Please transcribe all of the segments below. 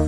Good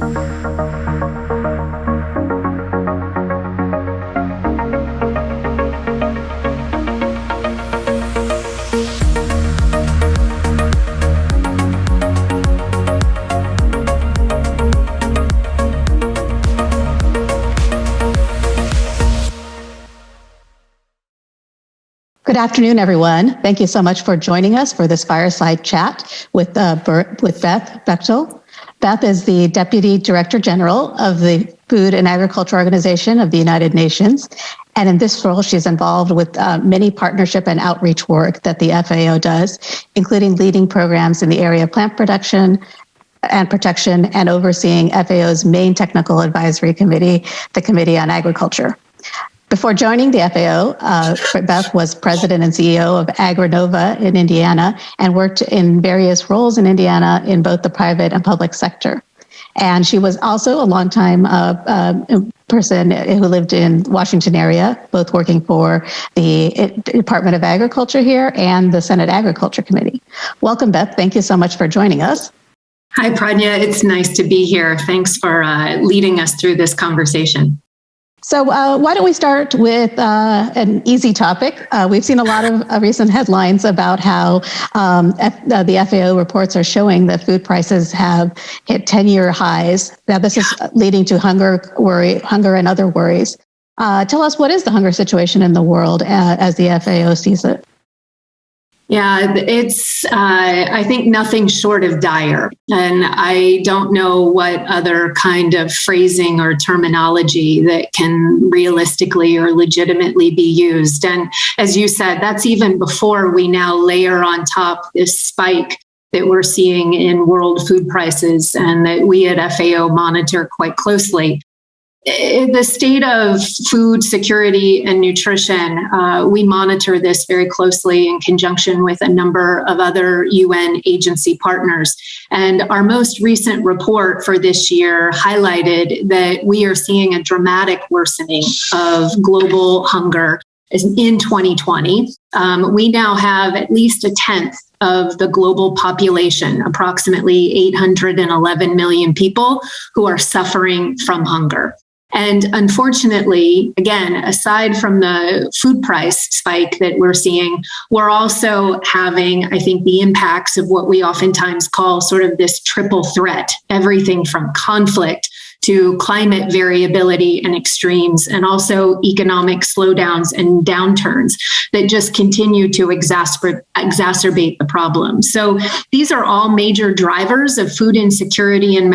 afternoon, everyone. Thank you so much for joining us for this fireside chat with Beth Bechtel. Beth is the Deputy Director General of the Food and Agriculture Organization of the United Nations. And in this role, she's involved with many partnership and outreach work that the FAO does, including leading programs in the area of plant production and protection and overseeing FAO's main technical advisory committee, the Committee on Agriculture. Before joining the FAO, Beth was president and CEO of AgriNova in Indiana and worked in various roles in Indiana in both the private and public sector. And she was also a longtime person who lived in Washington area, both working for the Department of Agriculture here and the Senate Agriculture Committee. Welcome, Beth. Thank you so much for joining us. Hi, Pradnya. It's nice to be here. Thanks for leading us through this conversation. So why don't we start with an easy topic? We've seen a lot of recent headlines about how the FAO reports are showing that food prices have hit 10-year highs. Now, this is leading to hunger and other worries. Tell us, what is the hunger situation in the world as the FAO sees it? Yeah, it's, I think, nothing short of dire. And I don't know what other kind of phrasing or terminology that can realistically or legitimately be used. And as you said, that's even before we now layer on top this spike that we're seeing in world food prices and that we at FAO monitor quite closely. The state of food security and nutrition, we monitor this very closely in conjunction with a number of other UN agency partners. And our most recent report for this year highlighted that we are seeing a dramatic worsening of global hunger in 2020. We now have at least a tenth of the global population, approximately 811 million people, who are suffering from hunger. And unfortunately, again, aside from the food price spike that we're seeing, we're also having, I think, the impacts of what we oftentimes call sort of this triple threat, everything from conflict to climate variability and extremes, and also economic slowdowns and downturns that just continue to exacerbate the problem. So these are all major drivers of food insecurity and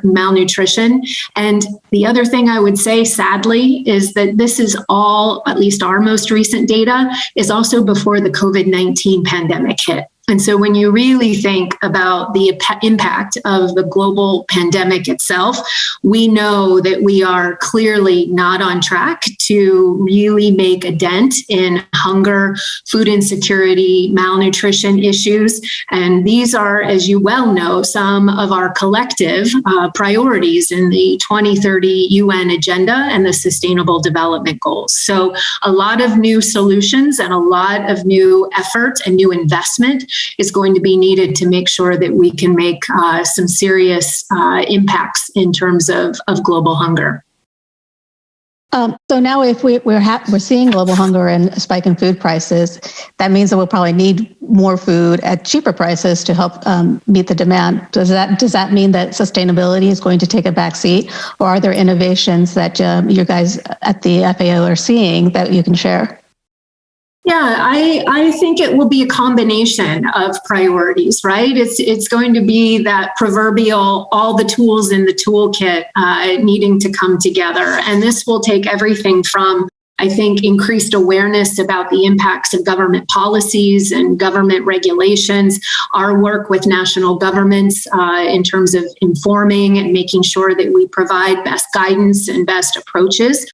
malnutrition. And the other thing I would say, sadly, is that this is all, at least our most recent data, is also before the COVID-19 pandemic hit. And so when you really think about the impact of the global pandemic itself, we know that we are clearly not on track to really make a dent in hunger, food insecurity, malnutrition issues. And these are, as you well know, some of our collective priorities in the 2030 UN agenda and the Sustainable Development Goals. So a lot of new solutions and a lot of new effort and new investment is going to be needed to make sure that we can make some serious impacts in terms of global hunger. So now if we're seeing global hunger and a spike in food prices, that means that we'll probably need more food at cheaper prices to help meet the demand. Does that mean that sustainability is going to take a back seat, or are there innovations that you guys at the FAO are seeing that you can share? Yeah, I think it will be a combination of priorities, right? It's going to be that proverbial all the tools in the toolkit needing to come together. And this will take everything from, I think, increased awareness about the impacts of government policies and government regulations, our work with national governments in terms of informing and making sure that we provide best guidance and best approaches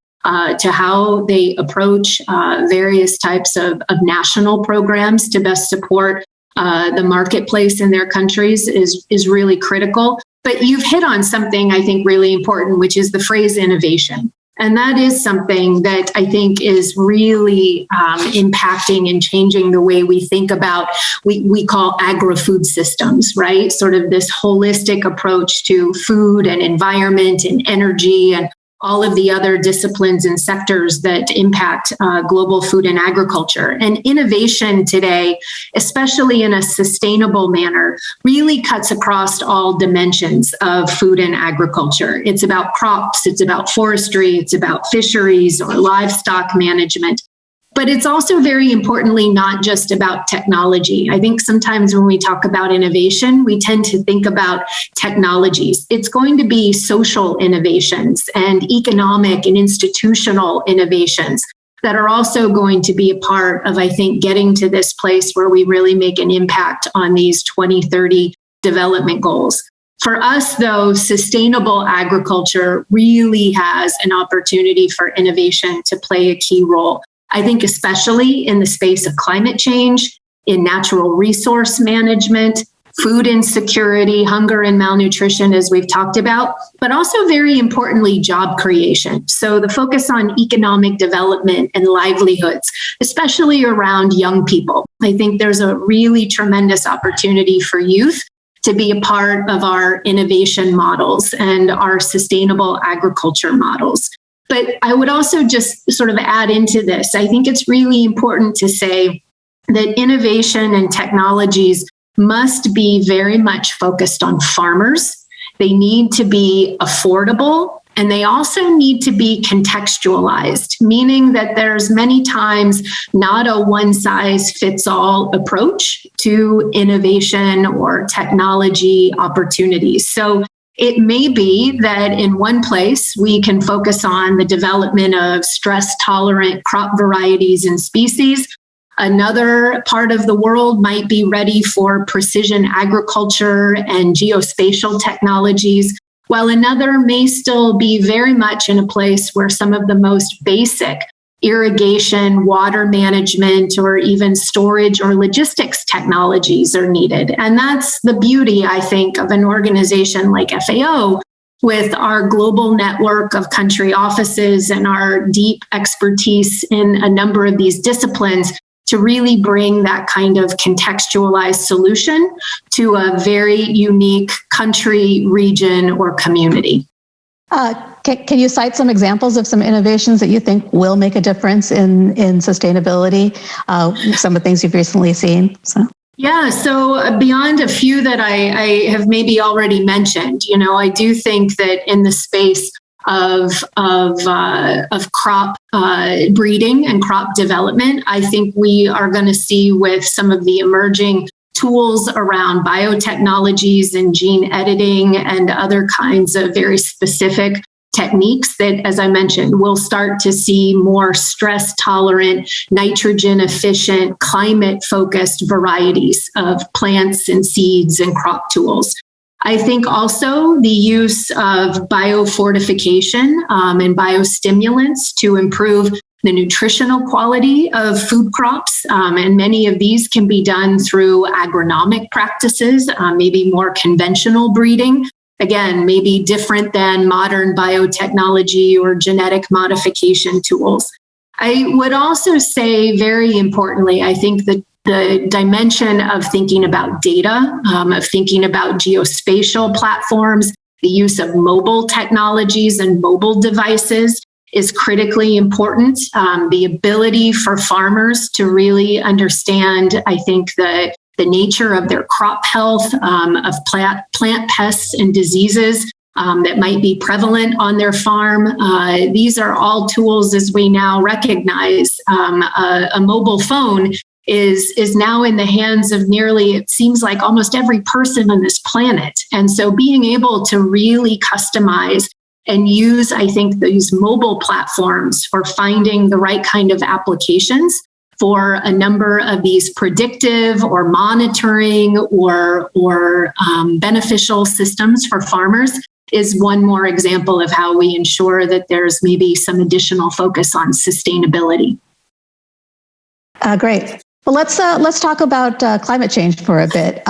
to how they approach various types of national programs to best support the marketplace in their countries is really critical. But you've hit on something I think really important, which is the phrase innovation. And that is something that I think is really impacting and changing the way we think about, we call agri-food systems, right? Sort of this holistic approach to food and environment and energy and all of the other disciplines and sectors that impact global food and agriculture. And innovation today, especially in a sustainable manner, really cuts across all dimensions of food and agriculture. It's about crops, it's about forestry, it's about fisheries or livestock management. But it's also very importantly not just about technology. I think sometimes when we talk about innovation, we tend to think about technologies. It's going to be social innovations and economic and institutional innovations that are also going to be a part of, I think, getting to this place where we really make an impact on these 2030 development goals. For us, though, sustainable agriculture really has an opportunity for innovation to play a key role. I think especially in the space of climate change, in natural resource management, food insecurity, hunger and malnutrition, as we've talked about, but also very importantly, job creation. So the focus on economic development and livelihoods, especially around young people. I think there's a really tremendous opportunity for youth to be a part of our innovation models and our sustainable agriculture models. But I would also just sort of add into this, I think it's really important to say that innovation and technologies must be very much focused on farmers. They need to be affordable, and they also need to be contextualized, meaning that there's many times not a one-size-fits-all approach to innovation or technology opportunities. So it may be that in one place we can focus on the development of stress-tolerant crop varieties and species. Another part of the world might be ready for precision agriculture and geospatial technologies, while another may still be very much in a place where some of the most basic irrigation, water management, or even storage or logistics technologies are needed. And that's the beauty, I think, of an organization like FAO with our global network of country offices and our deep expertise in a number of these disciplines to really bring that kind of contextualized solution to a very unique country, region, or community. Can you cite some examples of some innovations that you think will make a difference in sustainability? Some of the things you've recently seen. Yeah, so beyond a few that I have maybe already mentioned, I do think that in the space of crop breeding and crop development, I think we are going to see with some of the emerging tools around biotechnologies and gene editing and other kinds of very specific techniques that, as I mentioned, we'll start to see more stress tolerant, nitrogen efficient, climate focused varieties of plants and seeds and crop tools. I think also the use of biofortification and biostimulants to improve the nutritional quality of food crops. And many of these can be done through agronomic practices, maybe more conventional breeding. Again, maybe different than modern biotechnology or genetic modification tools. I would also say, very importantly, I think that the dimension of thinking about data, of thinking about geospatial platforms, the use of mobile technologies and mobile devices is critically important. The ability for farmers to really understand, I think, the nature of their crop health, of plant pests and diseases that might be prevalent on their farm. These are all tools, as we now recognize. A mobile phone is now in the hands of nearly, it seems like, almost every person on this planet. And so being able to really customize and use, I think, these mobile platforms for finding the right kind of applications for a number of these predictive or monitoring or beneficial systems for farmers is one more example of how we ensure that there's maybe some additional focus on sustainability. Great. Well, let's talk about climate change for a bit.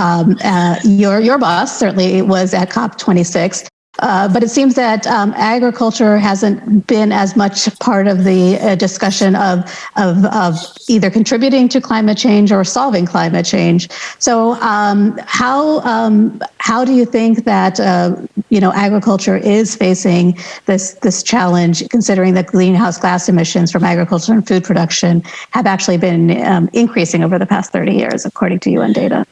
Your boss certainly was at COP26. But it seems that agriculture hasn't been as much part of the discussion of either contributing to climate change or solving climate change. So how do you think that agriculture is facing this challenge, considering that greenhouse gas emissions from agriculture and food production have actually been increasing over the past 30 years, according to UN data?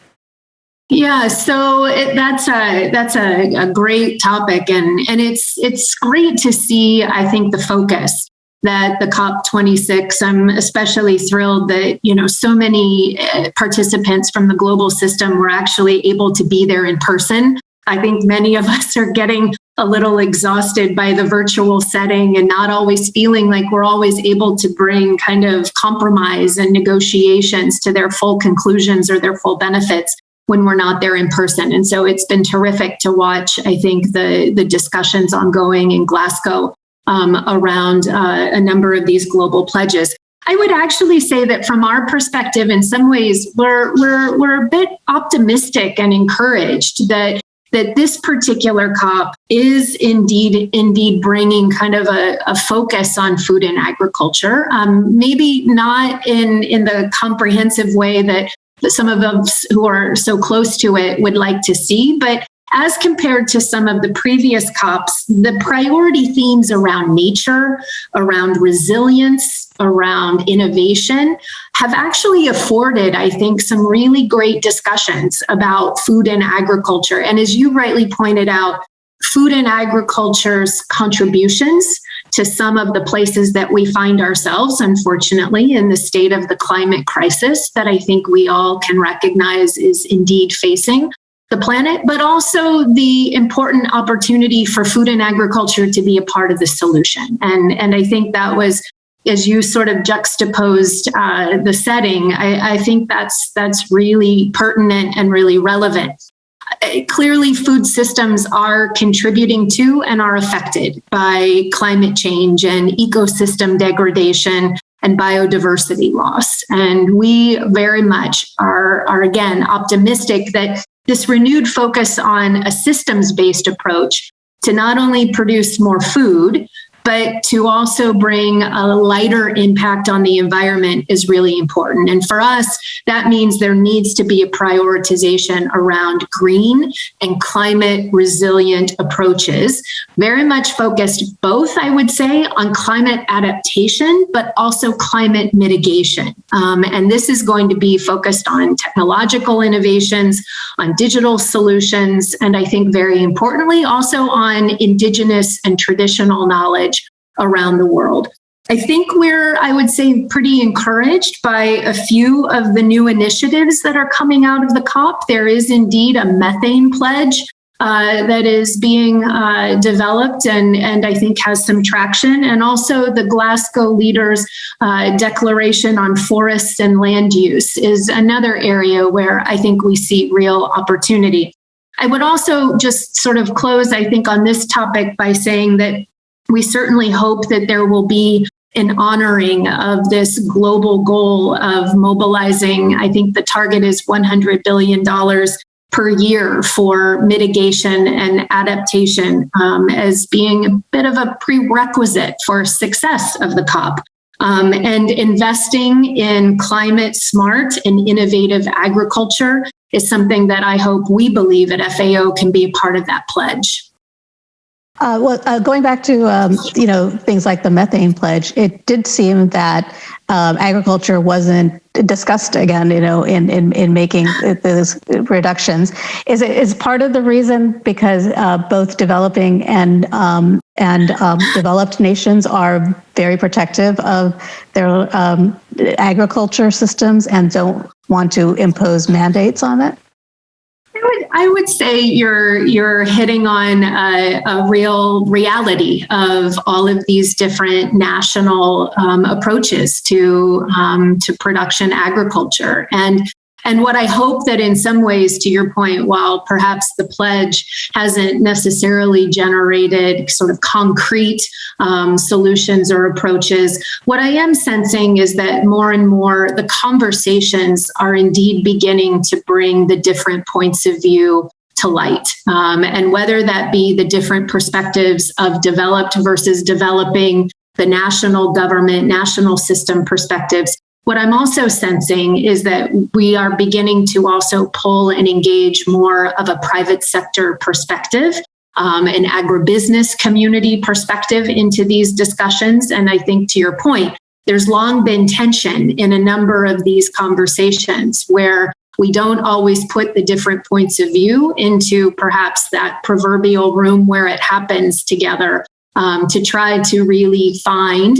Yeah, so that's a great topic, and it's great to see, I think, the focus that the COP26. I'm especially thrilled that so many participants from the global system were actually able to be there in person. I think many of us are getting a little exhausted by the virtual setting and not always feeling like we're always able to bring kind of compromise and negotiations to their full conclusions or their full benefits when we're not there in person. And so it's been terrific to watch, I think, the discussions ongoing in Glasgow around a number of these global pledges. I would actually say that from our perspective, in some ways, we're a bit optimistic and encouraged that this particular COP is indeed bringing kind of a focus on food and agriculture. Maybe not in the comprehensive way that some of us who are so close to it would like to see. But as compared to some of the previous COPs, the priority themes around nature, around resilience, around innovation have actually afforded, I think, some really great discussions about food and agriculture. And as you rightly pointed out, food and agriculture's contributions to some of the places that we find ourselves, unfortunately, in the state of the climate crisis that I think we all can recognize is indeed facing the planet, but also the important opportunity for food and agriculture to be a part of the solution. And I think that was, as you sort of juxtaposed the setting, I think that's really pertinent and really relevant. Clearly, food systems are contributing to and are affected by climate change and ecosystem degradation and biodiversity loss. And we very much are again, optimistic that this renewed focus on a systems-based approach to not only produce more food, but to also bring a lighter impact on the environment is really important. And for us, that means there needs to be a prioritization around green and climate resilient approaches, very much focused both, I would say, on climate adaptation, but also climate mitigation. And this is going to be focused on technological innovations, on digital solutions, and I think very importantly, also on indigenous and traditional knowledge around the world. I think we're, I would say, pretty encouraged by a few of the new initiatives that are coming out of the COP. There is indeed a methane pledge that is being developed and I think has some traction. And also the Glasgow leaders' declaration on forests and land use is another area where I think we see real opportunity. I would also just sort of close, I think, on this topic by saying that we certainly hope that there will be an honoring of this global goal of mobilizing. I think the target is $100 billion per year for mitigation and adaptation as being a bit of a prerequisite for success of the COP. And investing in climate smart and innovative agriculture is something that I hope we believe at FAO can be a part of that pledge. Going back to things like the methane pledge, it did seem that agriculture wasn't discussed again, in making those reductions. Is part of the reason because both developing and developed nations are very protective of their agriculture systems and don't want to impose mandates on it? I would say you're hitting on a real reality of all of these different national approaches to production agriculture. And what I hope that in some ways, to your point, while perhaps the pledge hasn't necessarily generated sort of concrete solutions or approaches, what I am sensing is that more and more the conversations are indeed beginning to bring the different points of view to light. And whether that be the different perspectives of developed versus developing, the national government, national system perspectives, what I'm also sensing is that we are beginning to also pull and engage more of a private sector perspective, an agribusiness community perspective into these discussions. And I think, to your point, there's long been tension in a number of these conversations where we don't always put the different points of view into perhaps that proverbial room where it happens together, to try to really find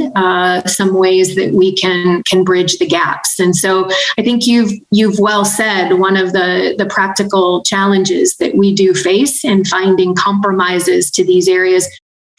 some ways that we can bridge the gaps. And so I think you've well said one of the practical challenges that we do face in finding compromises to these areas.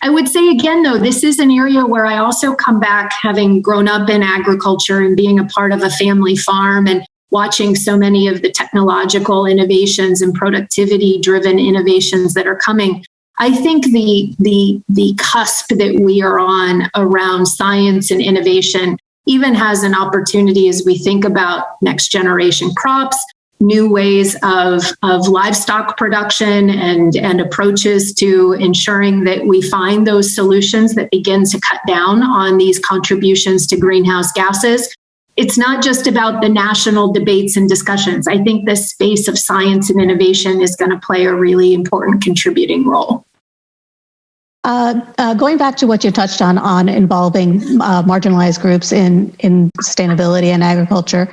I would say again, though, this is an area where I also come back, having grown up in agriculture and being a part of a family farm and watching so many of the technological innovations and productivity driven innovations that are coming. I think the cusp that we are on around science and innovation even has an opportunity as we think about next generation crops, new ways of livestock production and approaches to ensuring that we find those solutions that begin to cut down on these contributions to greenhouse gases. It's not just about the national debates and discussions. I think this space of science and innovation is going to play a really important contributing role. Going back to what you touched on involving marginalized groups in sustainability and agriculture,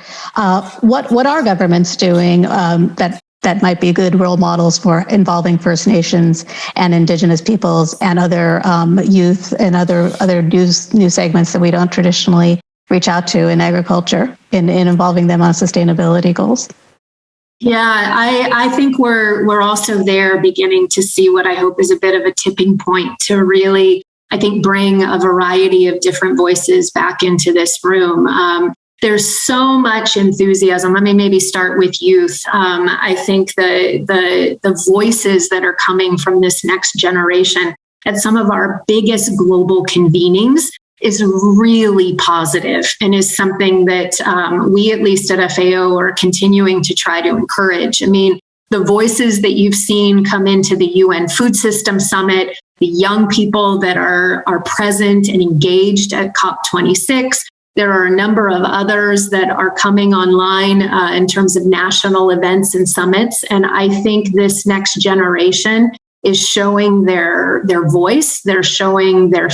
what are governments doing that might be good role models for involving First Nations and Indigenous peoples and other youth and other new segments that we don't traditionally reach out to in agriculture in involving them on sustainability goals? Yeah, I think we're also there beginning to see what I hope is a bit of a tipping point to really, I think, bring a variety of different voices back into this room. There's so much enthusiasm. Let me maybe start with youth. I think the voices that are coming from this next generation at some of our biggest global convenings is really positive and is something that we, at least at FAO, are continuing to try to encourage. I mean, the voices that you've seen come into the UN Food System Summit, the young people that are present and engaged at COP26. There are a number of others that are coming online in terms of national events and summits. And I think this next generation is showing their voice, they're showing their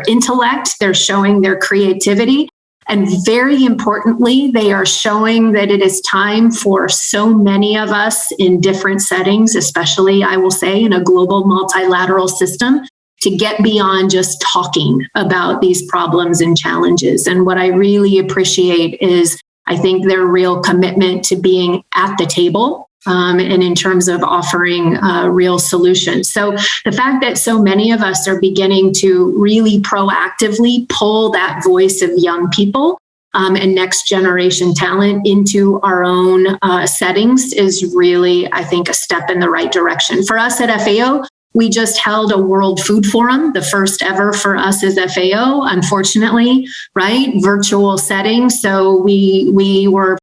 intellect, they're showing their creativity, and very importantly, they are showing that it is time for so many of us in different settings, especially, I will say, in a global multilateral system, to get beyond just talking about these problems and challenges. And what I really appreciate is, I think, their real commitment to being at the table, and in terms of offering real solutions. So the fact that so many of us are beginning to really proactively pull that voice of young people and next generation talent into our own settings is really, I think, a step in the right direction. For us at FAO, we just held a World Food Forum, the first ever for us as FAO, unfortunately, right? Virtual setting. So we were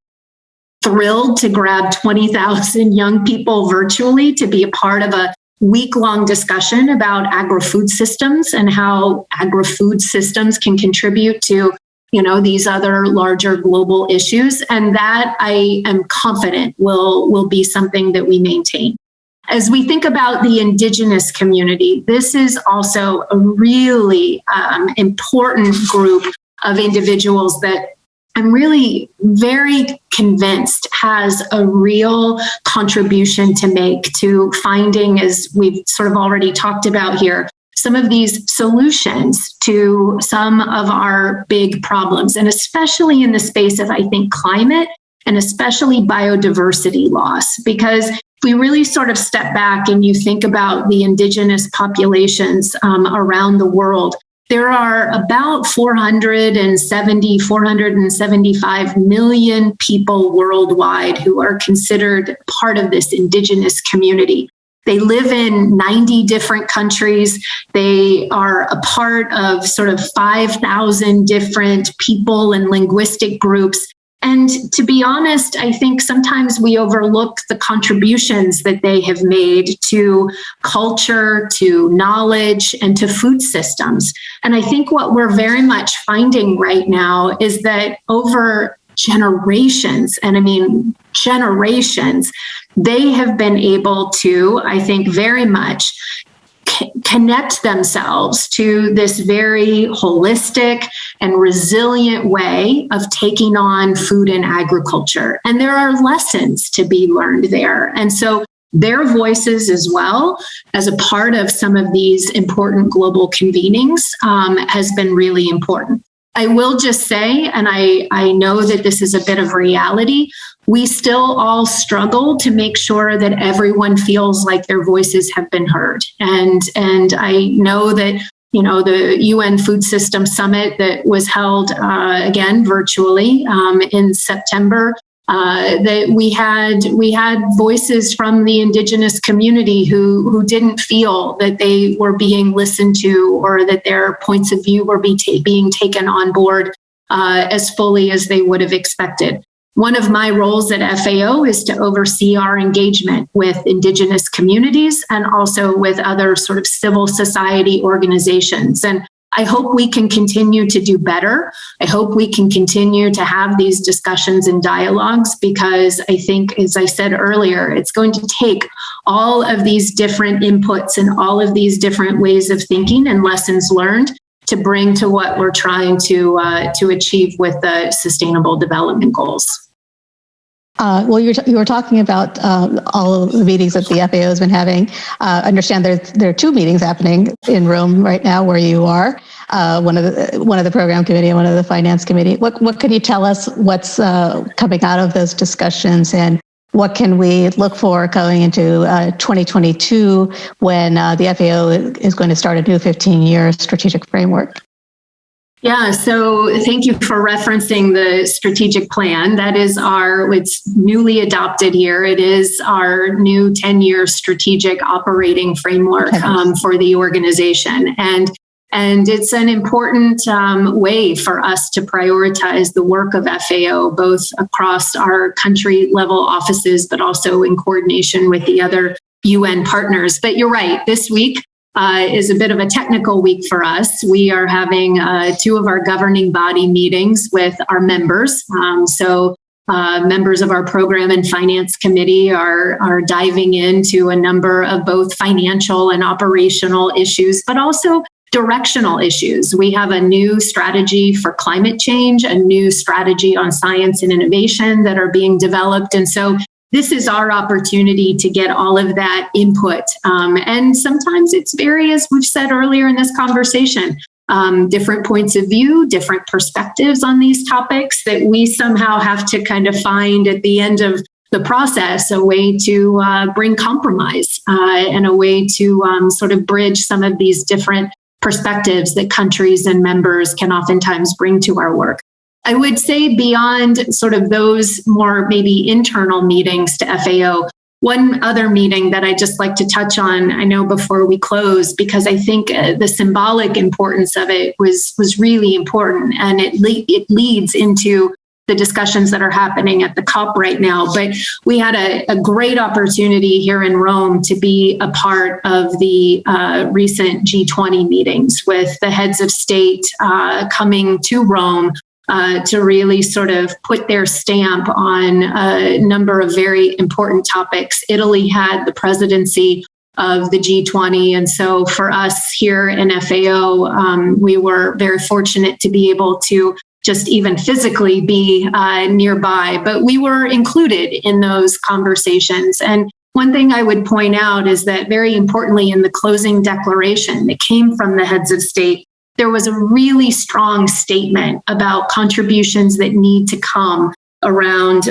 thrilled to grab 20,000 young people virtually to be a part of a week-long discussion about agri-food systems and how agri-food systems can contribute to, these other larger global issues. And that, I am confident, will be something that we maintain. As we think about the Indigenous community, this is also a really important group of individuals that I'm really very convinced has a real contribution to make to finding, as we've sort of already talked about here, some of these solutions to some of our big problems, and especially in the space of, I think, climate and especially biodiversity loss. Because if we really sort of step back and you think about the Indigenous populations around the world, there are about 475 million people worldwide who are considered part of this Indigenous community. They live in 90 different countries. They are a part of sort of 5,000 different people and linguistic groups. And to be honest, I think sometimes we overlook the contributions that they have made to culture, to knowledge, and to food systems. And I think what we're very much finding right now is that over generations, and I mean generations, they have been able to, I think, very much connect themselves to this very holistic and resilient way of taking on food and agriculture. And there are lessons to be learned there. And so their voices as well as a part of some of these important global convenings has been really important. I will just say, and I know that this is a bit of reality, we still all struggle to make sure that everyone feels like their voices have been heard. And I know that, the UN Food System Summit that was held again virtually in September, that we had voices from the Indigenous community who didn't feel that they were being listened to or that their points of view were being taken on board as fully as they would have expected. One of my roles at FAO is to oversee our engagement with Indigenous communities and also with other sort of civil society organizations. And I hope we can continue to do better. I hope we can continue to have these discussions and dialogues, because I think, as I said earlier, it's going to take all of these different inputs and all of these different ways of thinking and lessons learned to bring to what we're trying to achieve with the Sustainable Development Goals. Well, you were talking about all of the meetings that the FAO has been having. Understand there are two meetings happening in Rome right now where you are. One of the program committee and one of the finance committee. What can you tell us? What's coming out of those discussions, and what can we look for going into 2022 when the FAO is going to start a new 15-year strategic framework? Yeah, so thank you for referencing the strategic plan. That is it's newly adopted here. It is our new 10-year strategic operating framework for the organization. And it's an important way for us to prioritize the work of FAO, both across our country level offices, but also in coordination with the other UN partners. But you're right, this week, is a bit of a technical week for us. We are having two of our governing body meetings with our members. Members of our program and finance committee are diving into a number of both financial and operational issues, but also directional issues. We have a new strategy for climate change, a new strategy on science and innovation that are being developed. And so this is our opportunity to get all of that input. And sometimes it's very, as we've said earlier in this conversation, different points of view, different perspectives on these topics that we somehow have to kind of find at the end of the process a way to bring compromise and a way to sort of bridge some of these different perspectives that countries and members can oftentimes bring to our work. I would say beyond sort of those more maybe internal meetings to FAO, one other meeting that I'd just like to touch on, I know before we close, because I think the symbolic importance of it was really important, and it leads into the discussions that are happening at the COP right now. But we had a great opportunity here in Rome to be a part of the recent G20 meetings with the heads of state coming to Rome to really sort of put their stamp on a number of very important topics. Italy had the presidency of the G20. And so for us here in FAO, we were very fortunate to be able to just even physically be nearby, but we were included in those conversations. And one thing I would point out is that very importantly in the closing declaration that came from the heads of state, there was a really strong statement about contributions that need to come around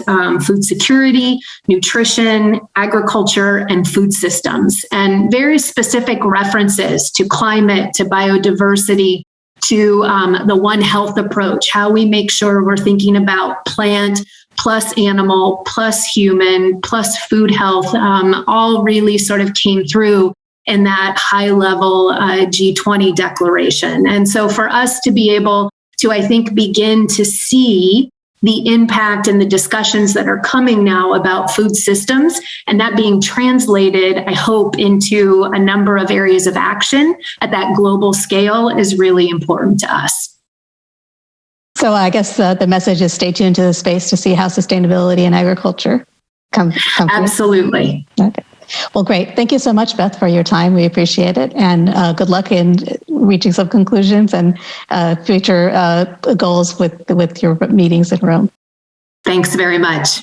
food security, nutrition, agriculture, and food systems, and very specific references to climate, to biodiversity, to the One Health approach, how we make sure we're thinking about plant plus animal plus human plus food health, all really sort of came through in that high level G20 declaration. And so for us to be able to, I think, begin to see the impact and the discussions that are coming now about food systems, and that being translated, I hope, into a number of areas of action at that global scale is really important to us. So I guess the message is stay tuned to the space to see how sustainability and agriculture come. Absolutely. Okay. Well, great. Thank you so much, Beth, for your time. We appreciate it. And good luck in reaching some conclusions and future goals with your meetings in Rome. Thanks very much.